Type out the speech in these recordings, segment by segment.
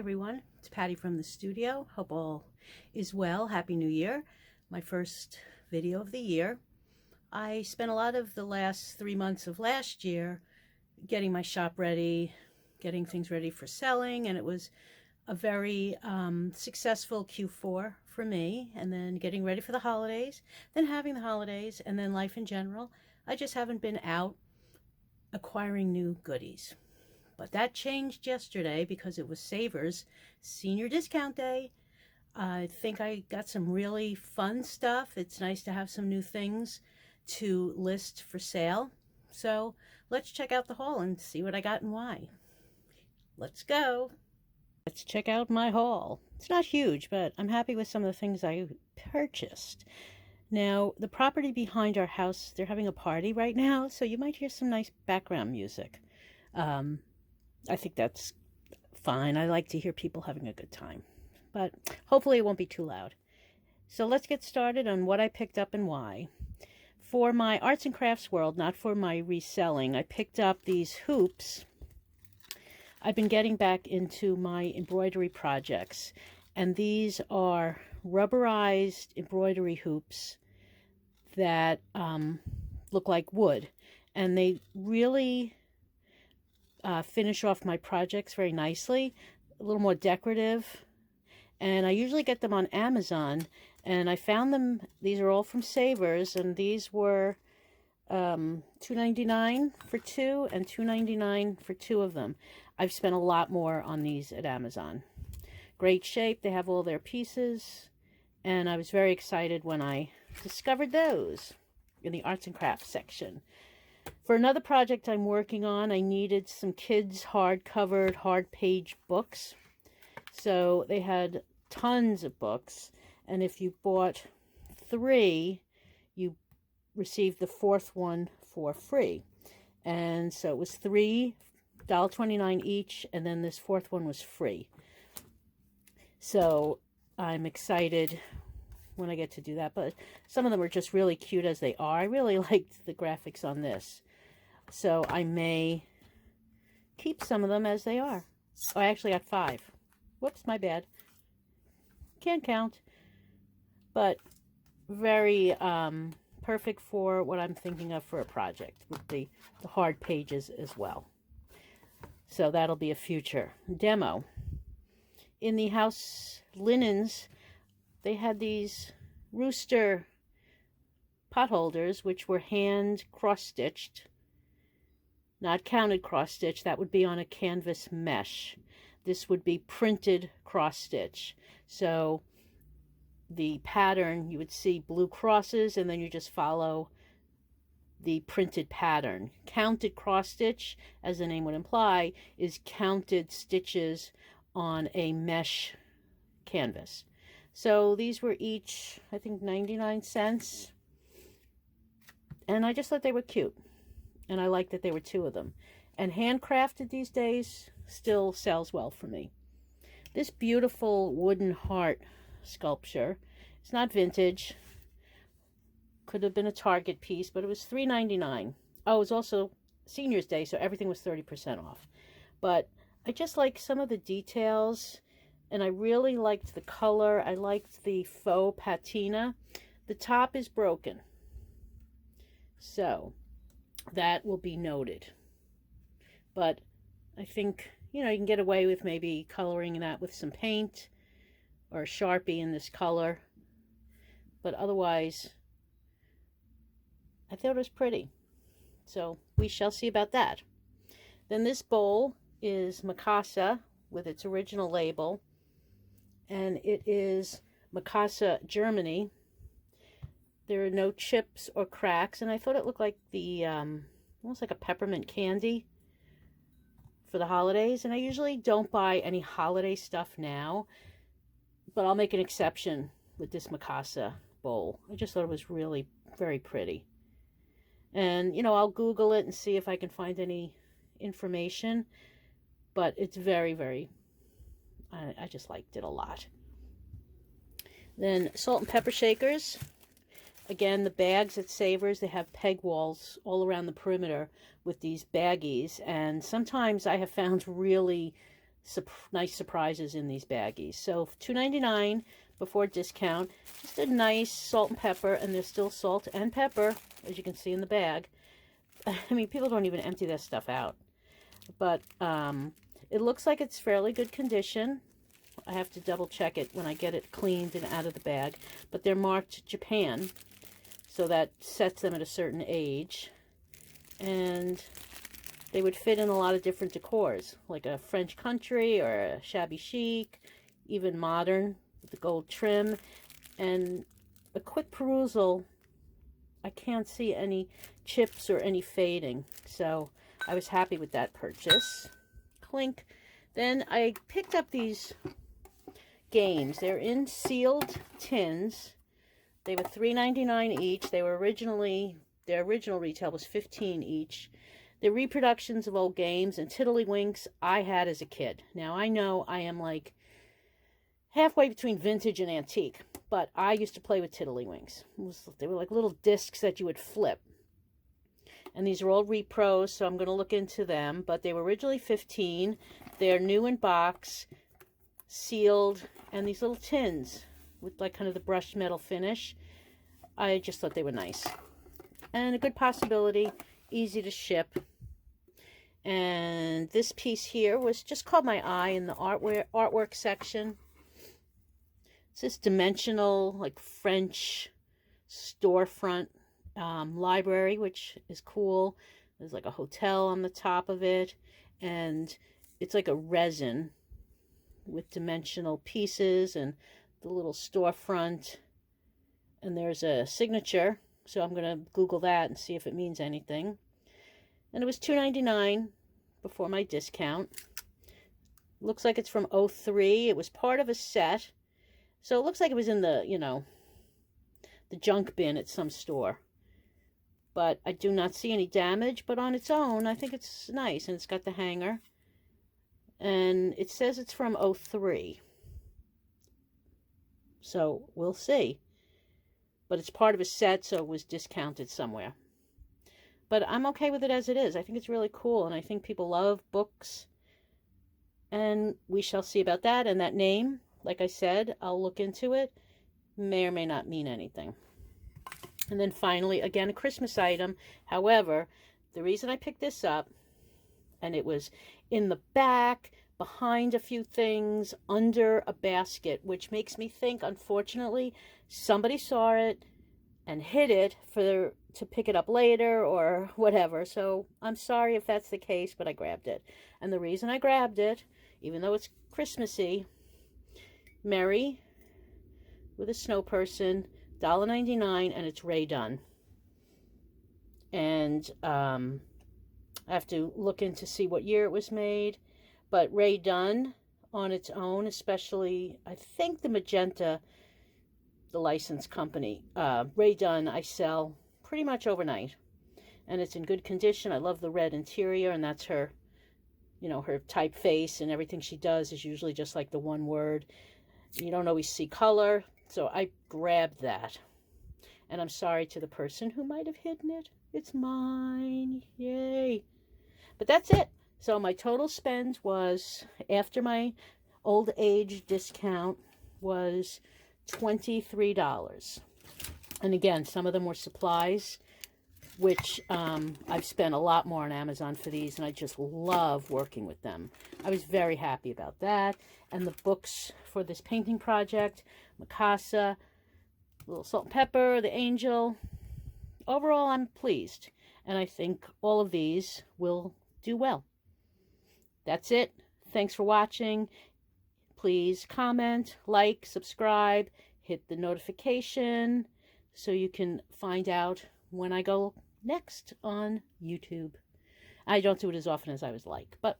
everyone. It's Patty from the studio. Hope all is well. Happy New Year. My first video of the year. I spent a lot of the last 3 months of last year getting my shop ready, getting things ready for selling, and it was a very successful Q4 for me, and then getting ready for the holidays, then having the holidays, and then life in general. I just haven't been out acquiring new goodies. But that changed yesterday because it was Savers Senior Discount Day. I think I got some really fun stuff. It's nice to have some new things to list for sale. So let's check out the haul and see what I got and why. Let's go. Let's check out my haul. It's not huge, but I'm happy with some of the things I purchased. Now, the property behind our house, they're having a party right now, so you might hear some nice background music. I think that's fine. I like to hear people having a good time, but hopefully it won't be too loud. So let's get started on what I picked up and why. For my arts and crafts world, not for my reselling, I picked up these hoops. I've been getting back into my embroidery projects, and these are rubberized embroidery hoops that look like wood, and they really finish off my projects very nicely, a little more decorative. And I usually get them on Amazon, and I found them, these are all from Savers, and these were $2.99 for two and $2.99 for two of them. I've spent a lot more on these at Amazon. Great shape, they have all their pieces, and I was very excited when I discovered those in the arts and crafts section. For another project I'm working on, I needed some kids' hard-covered, hard-page books. So they had tons of books, and if you bought 3, you received the 4th one for free. And so it was $3.29 each, and then this 4th one was free. So I'm excited when I get to do that, but some of them are just really cute as they are. I really liked the graphics on this, so I may keep some of them as they are. Oh, I actually got 5. Whoops, my bad. Can't count, but very perfect for what I'm thinking of for a project with the hard pages as well. So that'll be a future demo. In the house linens, they had these rooster pot holders, which were hand cross-stitched, not counted cross-stitch. That would be on a canvas mesh. This would be printed cross-stitch. So the pattern, you would see blue crosses, and then you just follow the printed pattern. Counted cross-stitch, as the name would imply, is counted stitches on a mesh canvas. So these were each, I think, 99 cents. And I just thought they were cute. And I liked that there were 2 of them. And handcrafted these days still sells well for me. This beautiful wooden heart sculpture, it's not vintage. Could have been a Target piece, but it was $3.99. Oh, it was also Senior's Day, so everything was 30% off. But I just like some of the details. And I really liked the color. I liked the faux patina. The top is broken, so that will be noted. But I think, you know, you can get away with maybe coloring that with some paint or a Sharpie in this color. But otherwise, I thought it was pretty. So we shall see about that. Then this bowl is Mikasa with its original label. And it is Mikasa, Germany. There are no chips or cracks, and I thought it looked like the, almost like a peppermint candy for the holidays. And I usually don't buy any holiday stuff now, but I'll make an exception with this Mikasa bowl. I just thought it was really very pretty. And, you know, I'll Google it and see if I can find any information, but it's very, very, I just liked it a lot. Then salt and pepper shakers. Again, the bags at Savers, they have peg walls all around the perimeter with these baggies. And sometimes I have found really nice surprises in these baggies. So $2.99 before discount. Just a nice salt and pepper, and there's still salt and pepper, as you can see in the bag. I mean, people don't even empty this stuff out. But it looks like it's fairly good condition. I have to double check it when I get it cleaned and out of the bag. But they're marked Japan, so that sets them at a certain age. And they would fit in a lot of different decors, like a French country or a shabby chic, even modern with the gold trim. And a quick perusal, I can't see any chips or any fading, so I was happy with that purchase. Clink. Then I picked up these games. They're in sealed tins. They were $3.99 each. They were their original retail was $15 each. They're reproductions of old games and tiddlywinks I had as a kid. Now, I know I am like halfway between vintage and antique, but I used to play with tiddlywinks. They were like little discs that you would flip. And these are all repros, so I'm going to look into them. But they were originally $15. They're new in box, sealed, and these little tins with like kind of the brushed metal finish. I just thought they were nice. And a good possibility, easy to ship. And this piece here was just caught my eye in the artwork section. It's this dimensional, like French storefront library, which is cool. There's like a hotel on the top of it, and it's like a resin with dimensional pieces and the little storefront, and there's a signature, so I'm going to Google that and see if it means anything. And it was $2.99 before my discount. Looks like it's from '03. It was part of a set, so it looks like it was in the, you know, the junk bin at some store. But I do not see any damage, but on its own, I think it's nice. And it's got the hanger. And it says it's from '03. So we'll see. But it's part of a set, so it was discounted somewhere. But I'm okay with it as it is. I think it's really cool, and I think people love books. And we shall see about that. And that name, like I said, I'll look into it. May or may not mean anything. And then finally, again, a Christmas item. However, the reason I picked this up, and it was in the back, behind a few things, under a basket, which makes me think, unfortunately, somebody saw it and hid it to pick it up later or whatever. So I'm sorry if that's the case, but I grabbed it. And the reason I grabbed it, even though it's Christmassy, Mary with a snow person, $1.99, and it's Ray Dunn. And I have to look in to see what year it was made. But Ray Dunn on its own, especially, I think the magenta, the license company, Ray Dunn, I sell pretty much overnight. And it's in good condition. I love the red interior, and that's her, you know, her typeface, and everything she does is usually just like the one word. You don't always see color. So I grabbed that. And I'm sorry to the person who might have hidden it. It's mine. Yay. But that's it. So my total spend was, after my old age discount, was $23. And again, some of them were supplies, which I've spent a lot more on Amazon for these, and I just love working with them. I was very happy about that. And the books for this painting project, Mikasa, little salt and pepper, the angel. Overall, I'm pleased. And I think all of these will do well. That's it. Thanks for watching. Please comment, like, subscribe, hit the notification so you can find out when I go next on YouTube. I don't do it as often as I would like, but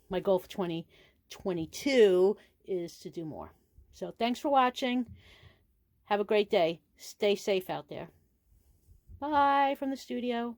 my goal for 2022 is to do more. So thanks for watching. Have a great day. Stay safe out there. Bye from the studio.